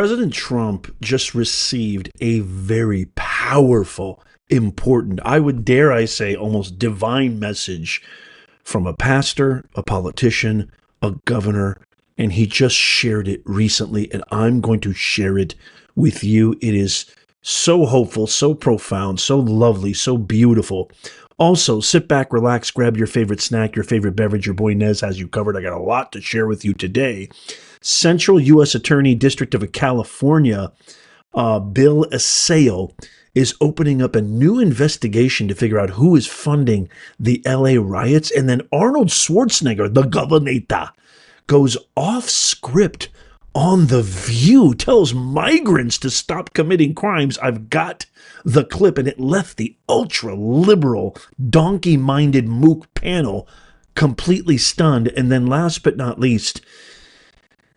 President Trump just received a very powerful, important, I would dare I say almost divine message from a pastor, a politician, a governor, and he just shared it recently, and I'm going to share it with you. It is so hopeful, so profound, so lovely, so beautiful. Also, sit back, relax, grab your favorite snack, your favorite beverage. Your boy Nez has you covered. I got a lot to share with you today. Central U.S. Attorney District of California, Bill Assail, is opening up a new investigation to figure out who is funding the L.A. riots. And then Arnold Schwarzenegger, the governor, goes off script on The View, tells migrants to stop committing crimes. I've got the clip, and it left the ultra-liberal, donkey-minded mook panel completely stunned. And then last but not least,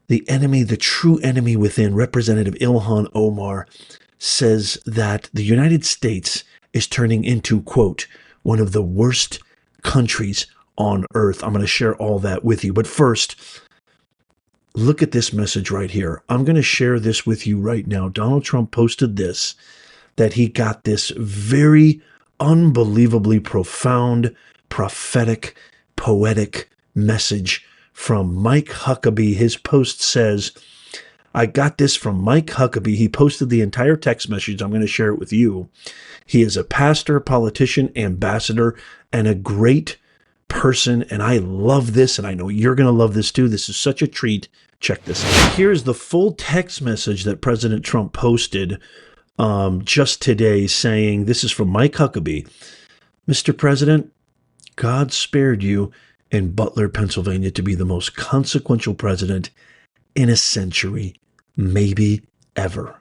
the enemy, the true enemy within, Representative Ilhan Omar, says that the United States is turning into, quote, one of the worst countries on earth. I'm going to share all that with you. But first, look at this message right here. I'm going to share this with you right now. Donald Trump posted this, that he got this very unbelievably profound, prophetic, poetic message from Mike Huckabee. His post says, I got this from Mike Huckabee. He posted the entire text message. I'm going to share it with you. He is a pastor, politician, ambassador, and a great person. And I love this, and I know you're going to love this too. This is such a treat. Check this out. Here's the full text message that President Trump posted just today, saying, this is from Mike Huckabee. Mr. President, God spared you in Butler, Pennsylvania, to be the most consequential president in a century, maybe ever.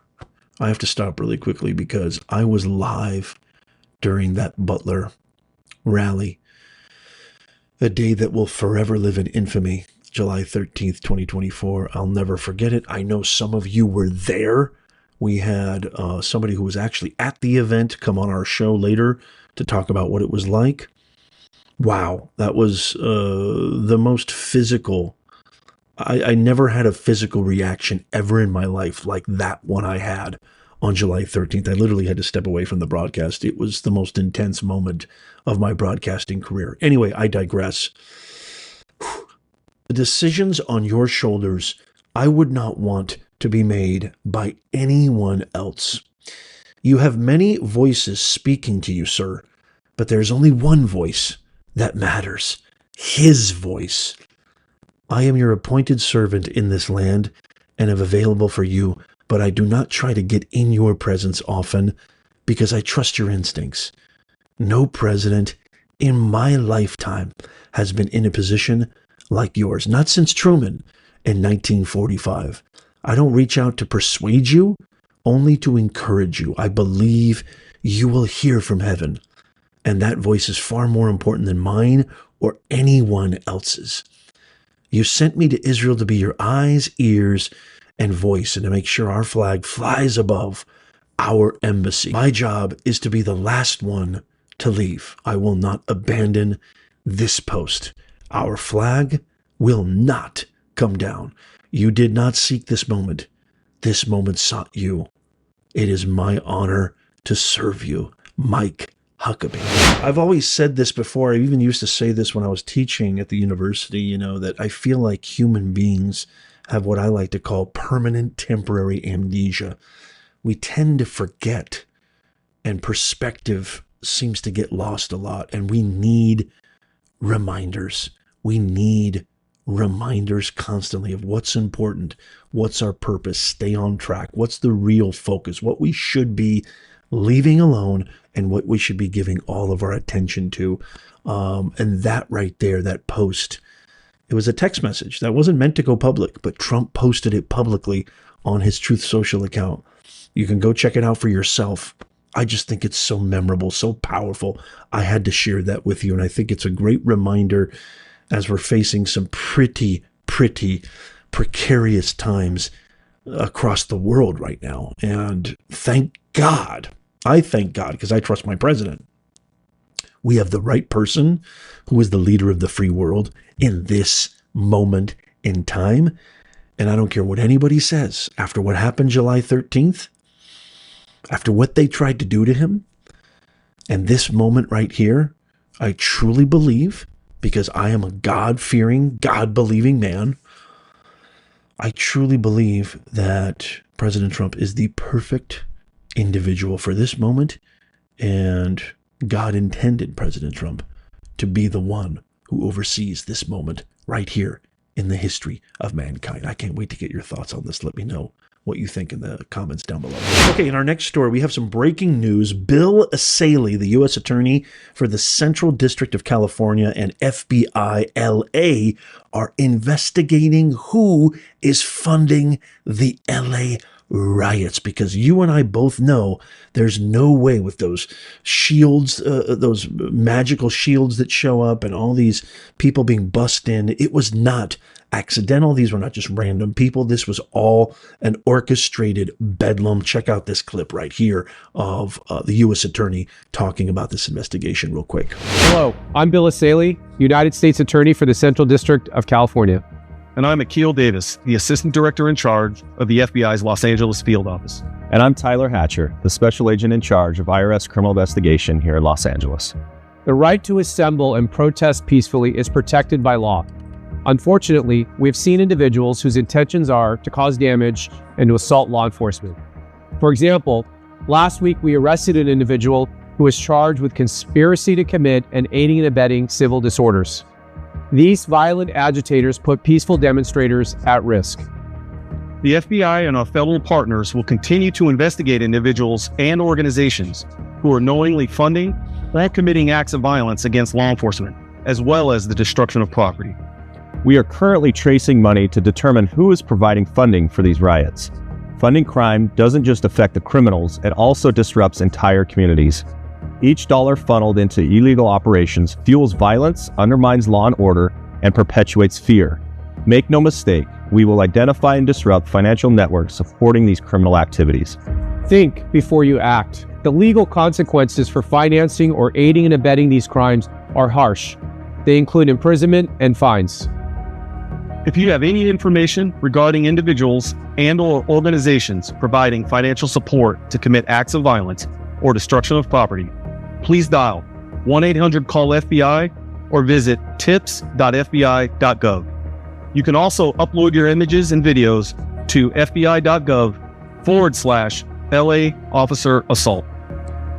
I have to stop really quickly because I was live during that Butler rally, a day that will forever live in infamy, July 13th, 2024. I'll never forget it. I know some of you were there. We had somebody who was actually at the event come on our show later to talk about what it was like. Wow, that was the most physical. I never had a physical reaction ever in my life like that one I had on July 13th. I literally had to step away from the broadcast. It was the most intense moment of my broadcasting career. Anyway, I digress. The decisions on your shoulders, I would not want to be made by anyone else. You have many voices speaking to you, sir, but there's only one voice that matters, his voice. I am your appointed servant in this land and am available for you, but I do not try to get in your presence often because I trust your instincts. No president in my lifetime has been in a position like yours, not since Truman in 1945. I don't reach out to persuade you, only to encourage you. I believe you will hear from heaven. And that voice is far more important than mine or anyone else's. You sent me to Israel to be your eyes, ears, and voice, and to make sure our flag flies above our embassy. My job is to be the last one to leave. I will not abandon this post. Our flag will not come down. You did not seek this moment. This moment sought you. It is my honor to serve you. Mike Huckabee. I've always said this before. I even used to say this when I was teaching at the university, that I feel like human beings have what I like to call permanent temporary amnesia. We tend to forget, and perspective seems to get lost a lot, and we need reminders. We need reminders constantly of what's important, what's our purpose, stay on track, what's the real focus, what we should be leaving alone, and what we should be giving all of our attention to. And that right there, that post, it was a text message that wasn't meant to go public, but Trump posted it publicly on his Truth Social account. You can go check it out for yourself. I just think it's so memorable, so powerful. I had to share that with you, and I think it's a great reminder as we're facing some pretty precarious times across the world right now. And thank God, I thank God, because I trust my president. We have the right person who is the leader of the free world in this moment in time. And I don't care what anybody says, after what happened July 13th, after what they tried to do to him, and this moment right here, I truly believe, because I am a God-fearing, God-believing man, I truly believe that President Trump is the perfect individual for this moment, and God intended President Trump to be the one who oversees this moment right here in the history of mankind. I can't wait to get your thoughts on this. Let me know what you think in the comments down below. Okay, in our next story, we have some breaking news. Bill Asaley, the U.S. Attorney for the Central District of California, and FBI LA are investigating who is funding the LA riots, because you and I both know there's no way with those shields, those magical shields that show up and all these people being bussed in. It was not accidental. These were not just random people. This was all an orchestrated bedlam. Check out this clip right here of the U.S. Attorney talking about this investigation real quick. Hello, I'm Bill Asaley, United States Attorney for the Central District of California. And I'm Akil Davis, the Assistant Director in charge of the FBI's Los Angeles Field Office. And I'm Tyler Hatcher, the Special Agent in charge of IRS Criminal Investigation here in Los Angeles. The right to assemble and protest peacefully is protected by law. Unfortunately, we've seen individuals whose intentions are to cause damage and to assault law enforcement. For example, last week we arrested an individual who was charged with conspiracy to commit and aiding and abetting civil disorders. These violent agitators put peaceful demonstrators at risk. The FBI and our federal partners will continue to investigate individuals and organizations who are knowingly funding or committing acts of violence against law enforcement, as well as the destruction of property. We are currently tracing money to determine who is providing funding for these riots. Funding crime doesn't just affect the criminals, it also disrupts entire communities. Each dollar funneled into illegal operations fuels violence, undermines law and order, and perpetuates fear. Make no mistake, we will identify and disrupt financial networks supporting these criminal activities. Think before you act. The legal consequences for financing or aiding and abetting these crimes are harsh. They include imprisonment and fines. If you have any information regarding individuals and/or organizations providing financial support to commit acts of violence or destruction of property, please dial 1-800-CALL-FBI or visit tips.fbi.gov. You can also upload your images and videos to fbi.gov/LA officer assault.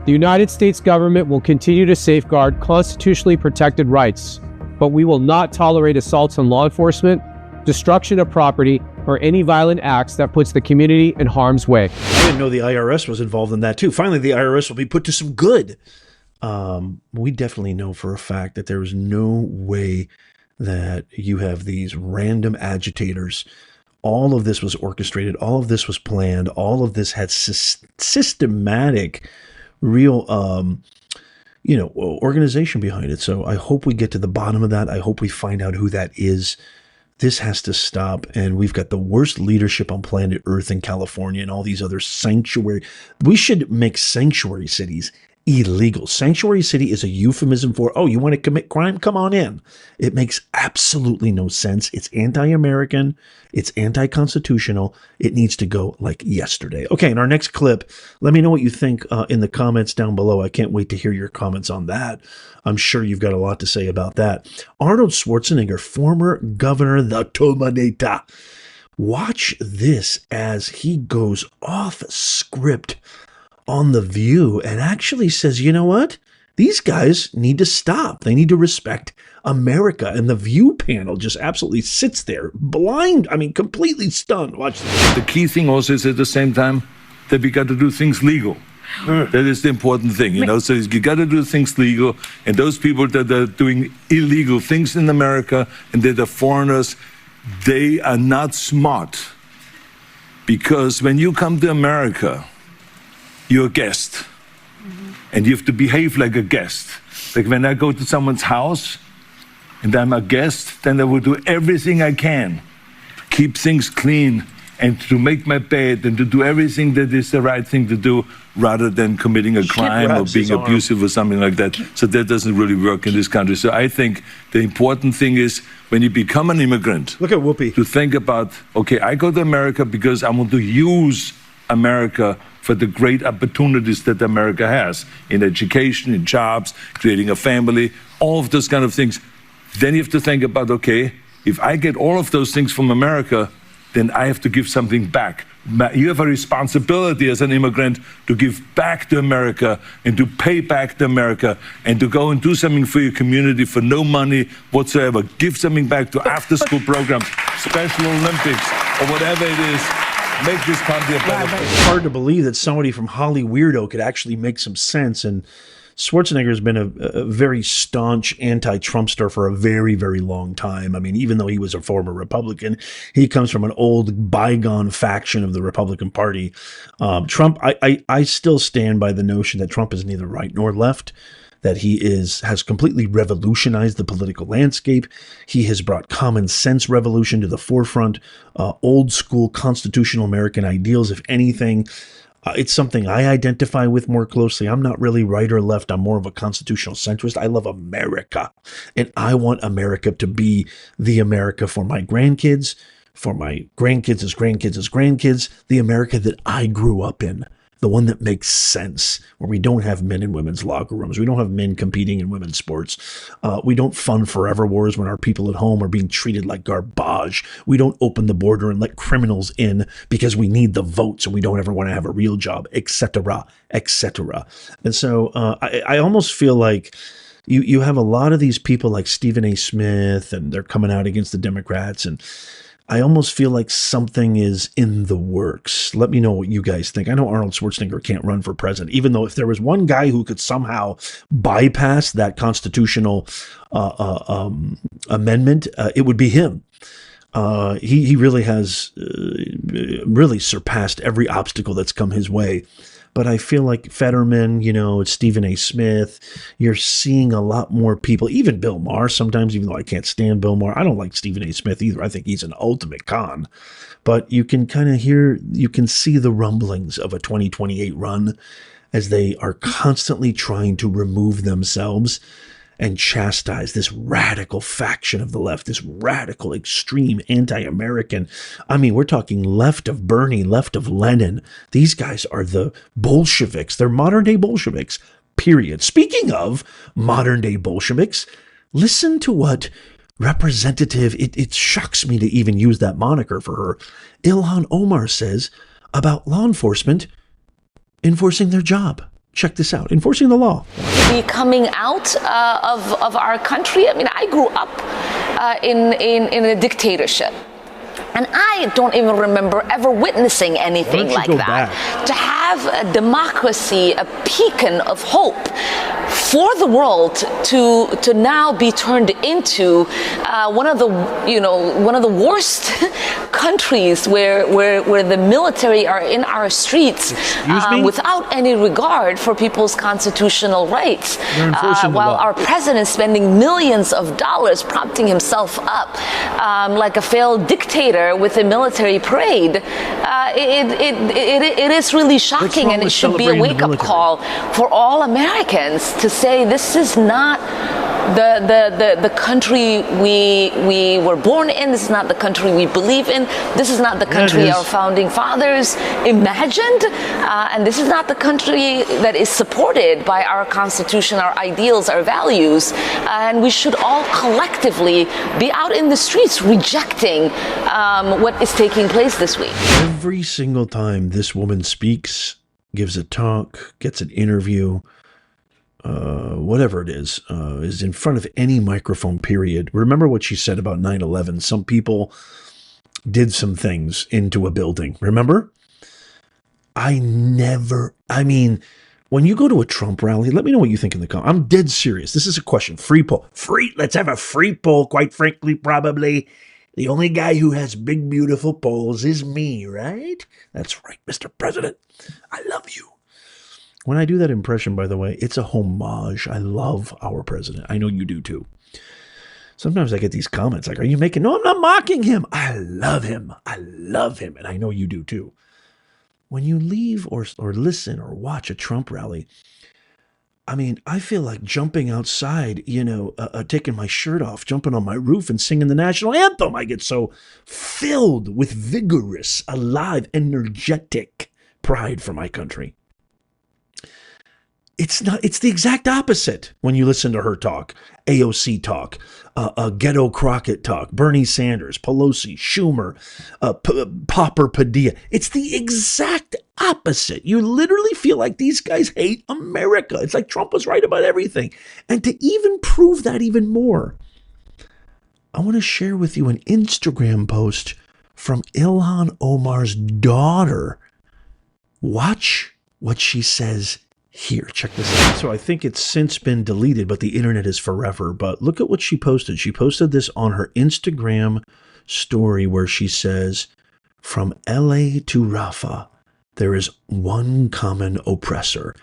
The United States government will continue to safeguard constitutionally protected rights, but we will not tolerate assaults on law enforcement, destruction of property, or any violent acts that puts the community in harm's way. I didn't know the IRS was involved in that too. Finally, the IRS will be put to some good. We definitely know for a fact that there is no way that you have these random agitators. All of this was orchestrated. All of this was planned. All of this had systematic, real, organization behind it. So I hope we get to the bottom of that. I hope we find out who that is. This has to stop, and we've got the worst leadership on planet Earth in California and all these other sanctuary. We should make sanctuary cities illegal. Sanctuary city is a euphemism for, oh, you want to commit crime? Come on in. It makes absolutely no sense. It's anti-American. It's anti-constitutional. It needs to go like yesterday. Okay, in our next clip, let me know what you think in the comments down below. I can't wait to hear your comments on that. I'm sure you've got a lot to say about that. Arnold Schwarzenegger, former governor, the Terminator. Watch this as he goes off script on The View and actually says, you know what? These guys need to stop. They need to respect America. And The View panel just absolutely sits there blind. I mean, completely stunned. Watch this. The key thing also is at the same time that we got to do things legal. That is the important thing, So you got to do things legal. And those people that are doing illegal things in America and that are foreigners, they are not smart. Because when you come to America, you're a guest, and you have to behave like a guest. Like when I go to someone's house and I'm a guest, then I will do everything I can to keep things clean, and to make my bed and to do everything that is the right thing to do rather than committing a crime or being abusive or something like that. So that doesn't really work in this country. So I think the important thing is when you become an immigrant, look at Whoopi, to think about, okay, I go to America because I want to use America for the great opportunities that America has in education, in jobs, creating a family, all of those kind of things. Then you have to think about, okay, if I get all of those things from America, then I have to give something back. You have a responsibility as an immigrant to give back to America and to pay back to America and to go and do something for your community for no money whatsoever. Give something back to after-school programs, Special Olympics, or whatever it is. Make this country a better place. It's hard to believe that somebody from Holly Weirdo could actually make some sense. And Schwarzenegger has been a very staunch anti-Trumpster for a very, very long time. I mean, even though he was a former Republican, he comes from an old bygone faction of the Republican Party. Trump, I still stand by the notion that Trump is neither right nor left, that he has completely revolutionized the political landscape. He has brought common sense revolution to the forefront, old school constitutional American ideals, if anything. It's something I identify with more closely. I'm not really right or left. I'm more of a constitutional centrist. I love America, and I want America to be the America for my grandkids, for my grandkids' grandkids, the America that I grew up in. The one that makes sense, where we don't have men in women's locker rooms. We don't have men competing in women's sports. We don't fund forever wars when our people at home are being treated like garbage. We don't open the border and let criminals in because we need the votes and we don't ever want to have a real job, etc., etc. And so I almost feel like you have a lot of these people like Stephen A. Smith, and they're coming out against the Democrats, and I almost feel like something is in the works. Let me know what you guys think. I know Arnold Schwarzenegger can't run for president, even though if there was one guy who could somehow bypass that constitutional amendment, it would be him. He really has really surpassed every obstacle that's come his way. But I feel like Fetterman, it's Stephen A. Smith. You're seeing a lot more people, even Bill Maher sometimes, even though I can't stand Bill Maher. I don't like Stephen A. Smith either. I think he's an ultimate con. But you can kind of you can see the rumblings of a 2028 run as they are constantly trying to remove themselves and chastise this radical faction of the left, this radical, extreme, anti-American. I mean, we're talking left of Bernie, left of Lenin. These guys are the Bolsheviks. They're modern-day Bolsheviks, period. Speaking of modern-day Bolsheviks, listen to what Representative, it shocks me to even use that moniker for her, Ilhan Omar says about law enforcement enforcing their job. Check this out. Enforcing the law. Be coming out of our country. I mean, I grew up in a dictatorship. And I don't even remember ever witnessing anything like that. Back? To have a democracy, a beacon of hope for the world to now be turned into one of the worst countries where the military are in our streets without any regard for people's constitutional rights. While our president spending millions of dollars propping himself up like a failed dictator with a military parade, it is really shocking, and it should be a wake-up call for all Americans to say this is not the country we were born in. This is not the country we believe in. This is not the country our founding fathers imagined, and this is not the country that is supported by our Constitution, our ideals, our values. And we should all collectively be out in the streets rejecting what is taking place this week. Every single time this woman speaks, gives a talk, gets an interview, whatever it is in front of any microphone, period. Remember what she said about 9/11. Some people did some things into a building. Remember? When you go to a Trump rally, let me know what you think in the comments. I'm dead serious. This is a question. Free poll. Let's have a free poll. Quite frankly, probably the only guy who has big, beautiful polls is me, right? That's right, Mr. President. I love you. When I do that impression, by the way, it's a homage. I love our president. I know you do too. Sometimes I get these comments like, are you making, no, I'm not mocking him. I love him. I love him. And I know you do too. When you leave or listen or watch a Trump rally, I mean, I feel like jumping outside, taking my shirt off, jumping on my roof and singing the national anthem. I get so filled with vigorous, alive, energetic pride for my country. It's the exact opposite when you listen to her talk, AOC talk, Ghetto Crockett talk, Bernie Sanders, Pelosi, Schumer, Popper Padilla. It's the exact opposite. You literally feel like these guys hate America. It's like Trump was right about everything. And to even prove that even more, I want to share with you an Instagram post from Ilhan Omar's daughter. Watch what she says here. Check this out. So I think it's since been deleted, but the internet is forever. But look at what she posted. She posted this on her Instagram story where she says, from LA to Rafah, there is one common oppressor.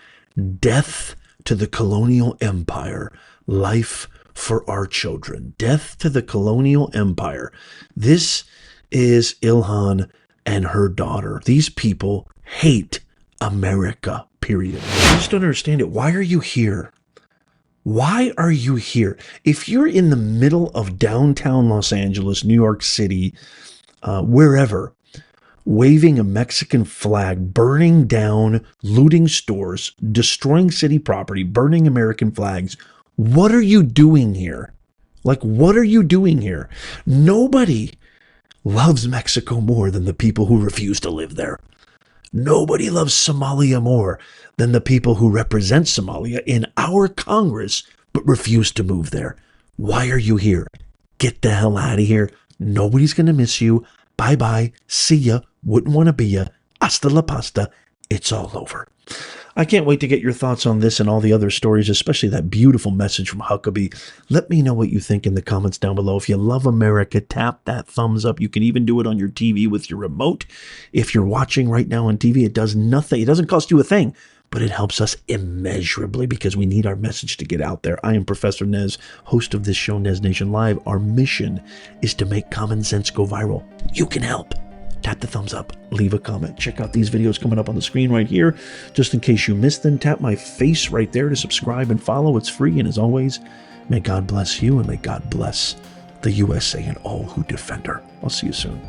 Death to the colonial empire. Life for our children. Death to the colonial empire. This is Ilhan and her daughter. These people hate America, period. I just don't understand it. Why are you here? Why are you here? If you're in the middle of downtown Los Angeles, New York City, wherever, waving a Mexican flag, burning down, looting stores, destroying city property, burning American flags, what are you doing here? Like, what are you doing here? Nobody loves Mexico more than the people who refuse to live there. Nobody loves Somalia more than the people who represent Somalia in our Congress but refuse to move there. Why are you here? Get the hell out of here. Nobody's going to miss you. Bye-bye. See ya. Wouldn't want to be ya. Hasta la pasta. It's all over. I can't wait to get your thoughts on this and all the other stories, especially that beautiful message from Huckabee. Let me know what you think in the comments down below. If you love America, tap that thumbs up. You can even do it on your TV with your remote. If you're watching right now on TV, it does nothing. It doesn't cost you a thing, but it helps us immeasurably because we need our message to get out there. I am Professor Nez, host of this show, Nez Nation Live. Our mission is to make common sense go viral. You can help. Tap the thumbs up, leave a comment. Check out these videos coming up on the screen right here. Just in case you missed them, tap my face right there to subscribe and follow. It's free. And as always, may God bless you and may God bless the USA and all who defend her. I'll see you soon.